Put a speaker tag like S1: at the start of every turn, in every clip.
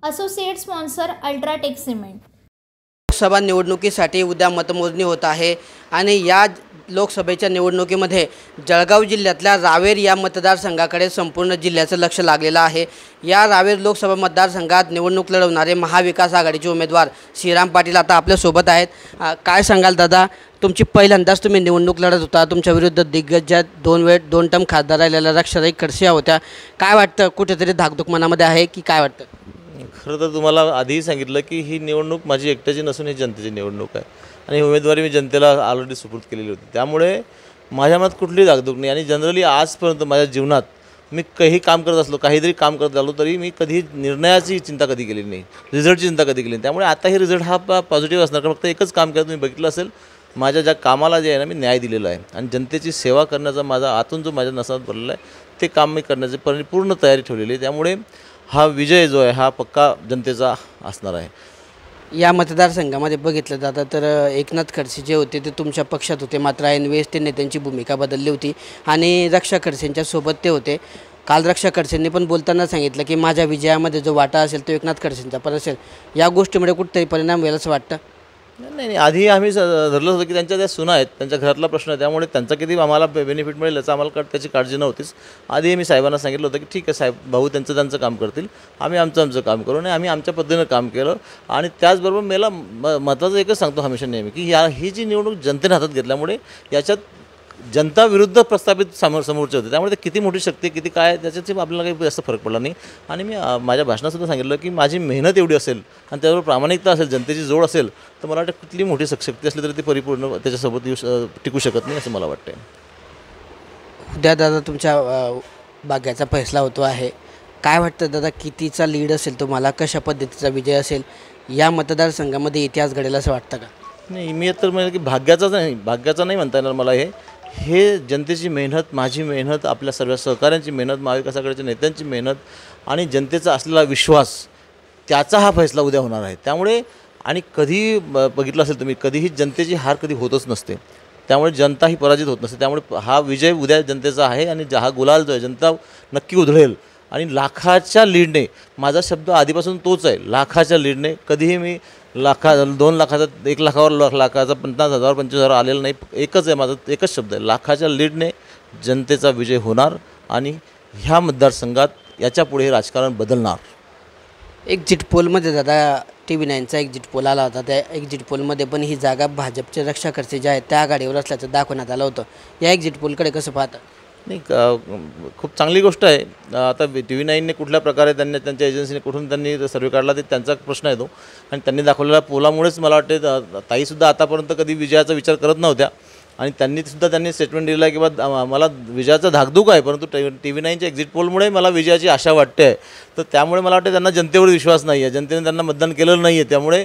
S1: Associate sponsor UltraTech cement.
S2: Lok Sabha निवडणुकीसाठी उद्या मतमोजणी होत आहे आणि या लोकसभेच्या निवडणुकीमध्ये जळगाव जिल्ह्यातल्या रावेर या मतदारसंघाकडे संपूर्ण जिल्ह्याचं लक्ष लागलेलं आहे। या रावेर लोकसभा मतदारसंघात निवडणूक लढवणारे महाविकास आघाडीचे उमेदवार श्रीराम पाटील आता आपल्या सोबत आहेत। काय सांगाल दादा, तुमची पहिल्यांदाच तुम्ही निवडणूक लढत होता, तुमच्या विरुद्ध दिग्गज दोन टर्म खासदार राहिलेल्या रक्षाताई खडसे होत्या। काय वाटतं, कुठेतरी धाकधूक मनामध्ये आहे की काय वाटतं?
S3: खरं तर तुम्हाला आधीही सांगितलं की ही निवडणूक माझी एकट्याची नसून ही जनतेची निवडणूक आहे आणि उमेदवारी मी जनतेला ऑलरेडी सुपूर्द केलेली होती। त्यामुळे माझ्या मनात कुठलीही धाकधूक नाही आणि जनरली आजपर्यंत माझ्या जीवनात मी काही काम करत असलो, काहीतरी काम करत आलो तरी मी कधी निर्णयाची चिंता कधी केली नाही, रिझल्टची चिंता कधी केली नाही। त्यामुळे आता हे रिझल्ट हा पॉझिटिव्ह असणार, कारण फक्त एकच काम केलं, तुम्ही बघितलं असेल माझ्या ज्या कामाला जे आहे ना मी न्याय दिलेला आहे आणि जनतेची सेवा करण्याचा माझा आतून जो माझ्या नसात भरलेला आहे ते काम मी करण्याची पूर्ण तयारी ठेवलेली आहे। त्यामुळे हा विजय जो आहे हा पक्का जनतेचा असणार आहे।
S2: या मतदारसंघामध्ये बघितलं जातं तर एकनाथ खडसे जे होते ते तुमच्या पक्षात होते, मात्र ऐनवेळेस त्यांनी त्यांची भूमिका बदलली होती आणि रक्षा खडसेंच्या सोबत ते होते। काल रक्षा खडसेंनी पण बोलताना सांगितलं की माझ्या विजयामध्ये जो वाटा असेल तो एकनाथ खडसेंचा पण असेल। या गोष्टीमुळे कुठेतरी परिणाम व्हायला असं वाटतं?
S3: नाही, आधी आम्ही धरलं होतं की त्यांच्या त्या सुना आहेत, त्यांच्या घरातला प्रश्न आहे, त्यामुळे त्यांचा किती आम्हाला बेनिफिट मिळेल याचा आम्हाला त्याची काळजी नव्हतीच। आधी मी साहेबांना सांगितलं होतं की ठीक आहे साहेब, भाऊ त्यांचं काम करतील, आम्ही आमचं काम करू आणि आम्ही आमच्या पद्धतीनं काम केलं। आणि त्याचबरोबर मला महत्त्वाचं एकच सांगतो हमेशा नेहमी की ही जी निवडणूक जनतेने हातात घेतल्यामुळे याच्यात जनता विरुद्ध प्रस्थापित समोरचे होते, त्यामुळे ते किती मोठी शक्ती किती काय त्याच्यात आपल्याला काही जास्त फरक पडला नाही। आणि मी माझ्या भाषणातसुद्धा सांगितलं की माझी मेहनत एवढी असेल आणि त्यावर प्रामाणिकता असेल, जनतेची जोड असेल तर मला वाटतं कुठली मोठी शक्ती असली तरी ती परिपूर्ण त्याच्यासोबत टिकू शकत नाही असं मला वाटतं।
S2: उद्या दादा तुमच्या भाग्याचा फैसला होतो आहे, काय वाटतं दादा, कितीचा लीड असेल तुम्हाला, कशा पद्धतीचा विजय असेल, या मतदारसंघामध्ये इतिहास घडेल असं वाटतं का?
S3: नाही, मी तर म्हणजे की भाग्याचा नाही म्हणता येणार मला। हे जनतेची मेहनत, माझी मेहनत, आपल्या सर्व सहकाऱ्यांची मेहनत, महाविकास आघाडीच्या नेत्यांची मेहनत आणि जनतेचा असलेला विश्वास, त्याचा हा फैसला उद्या होणार आहे। त्यामुळे आणि कधी बघितलं असेल तुम्ही, कधीही जनतेची हार कधी होतच नसते, त्यामुळे जनता ही पराजित होत नसते। त्यामुळे हा विजय उद्या जनतेचा आहे आणि हा गुलाल जो आहे जनता नक्की उधळेल आणि लाखाच्या लीडने, माझा शब्द आधीपासून तोच आहे, लाखाच्या लीडने। कधीही मी 2 लाखाचा 1 लाखावर लाखाचा 50,000 25,000 आलेला नाही, एकच आहे माझा, एकच शब्द आहे, लाखाच्या लीडने जनतेचा विजय होणार आणि ह्या मतदारसंघात याच्या पुढे हे राजकारण बदलणार।
S2: एक्झिट पोलमध्ये दादा TV9चा एक्झिट पोल आला होता, त्या एक्झिट पोलमध्ये पण ही जागा भाजपचे रक्षा खडसे जे आहेत त्या आघाडीवर असल्याचं दाखवण्यात आलं होतं। या एक्झिट पोलकडे कसं पाहता?
S3: नाही, खूप चांगली गोष्ट आहे। आता TV9ने कुठल्या प्रकारे त्यांच्या एजन्सीने कुठून त्यांनी सर्वे काढला ते त्यांचा प्रश्न आहे तो, आणि त्यांनी दाखवलेल्या पोलामुळेच मला वाटते ताईसुद्धा आतापर्यंत कधी विजयाचा विचार करत नव्हत्या आणि त्यांनी स्टेटमेंट दिलं आहे की बा मला विजयाचा धाकधूक आहे, परंतु TV9च्या एक्झिट पोलमुळे मला विजयाची आशा वाटते आहे। तर त्यामुळे मला वाटते त्यांना जनतेवर विश्वास नाही आहे, जनतेने त्यांना मतदान केलेलं नाही आहे, त्यामुळे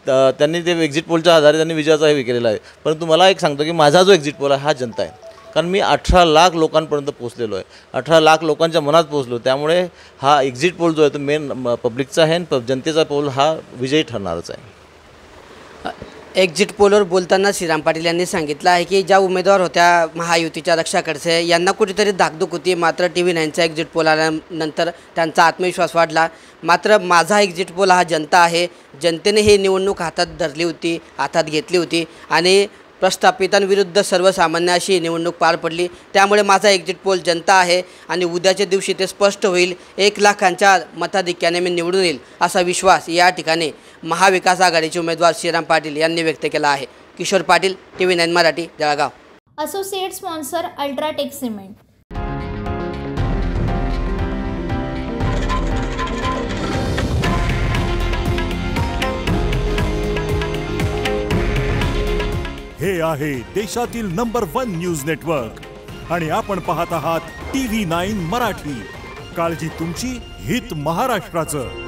S3: त्यांनी ते एक्झिट पोलच्या आधारे त्यांनी विजयाचा हे केलेला आहे। परंतु मला एक सांगतो की माझा जो एक्झिट पोल आहे हा जनता आहे, कारण मी 18 लाख लोकांपर्यंत पोहोचलेलो आहे, 18 लाख लोकांच्या मनात पोहोचलो। त्यामुळे हा एक्झिट पोल जो आहे तो मेन पब्लिकचा आहे आणि जनतेचा पोल हा विजयी ठरणारच आहे।
S2: एक्झिट पोलवर बोलताना श्रीराम पाटील यांनी सांगितलं आहे की ज्या उमेदवार होत्या महायुतीच्या रक्षा खडसे यांना कुठेतरी धाकधूक होती, मात्र TV9चा एक्झिट पोल आल्यानंतर त्यांचा आत्मविश्वास वाढला। मात्र माझा एक्झिट पोल हा जनता आहे, जनतेने ही निवडणूक हातात घेतली होती आणि प्रस्थापितांविरुद्ध सर्वसामान्य अशी निवडणूक पार पडली। त्यामुळे माझा एक्झिट पोल जनता आहे आणि उद्याच्या दिवशी ते स्पष्ट होईल, 1 लाखांच्या मताधिक्याने मी निवडून येईल असा विश्वास या ठिकाणी महाविकास आघाडीचे उमेदवार श्रीराम पाटील यांनी व्यक्त केला आहे। Kishor Patil, TV9 Marathi, Jalgaon.
S1: Associate sponsor UltraTech cement.
S4: हे आहे देशातील नंबर 1 न्यूज नेटवर्क आणि आपण पाहत आहात TV9 मराठी। काळजी तुमची, हित महाराष्ट्राचं।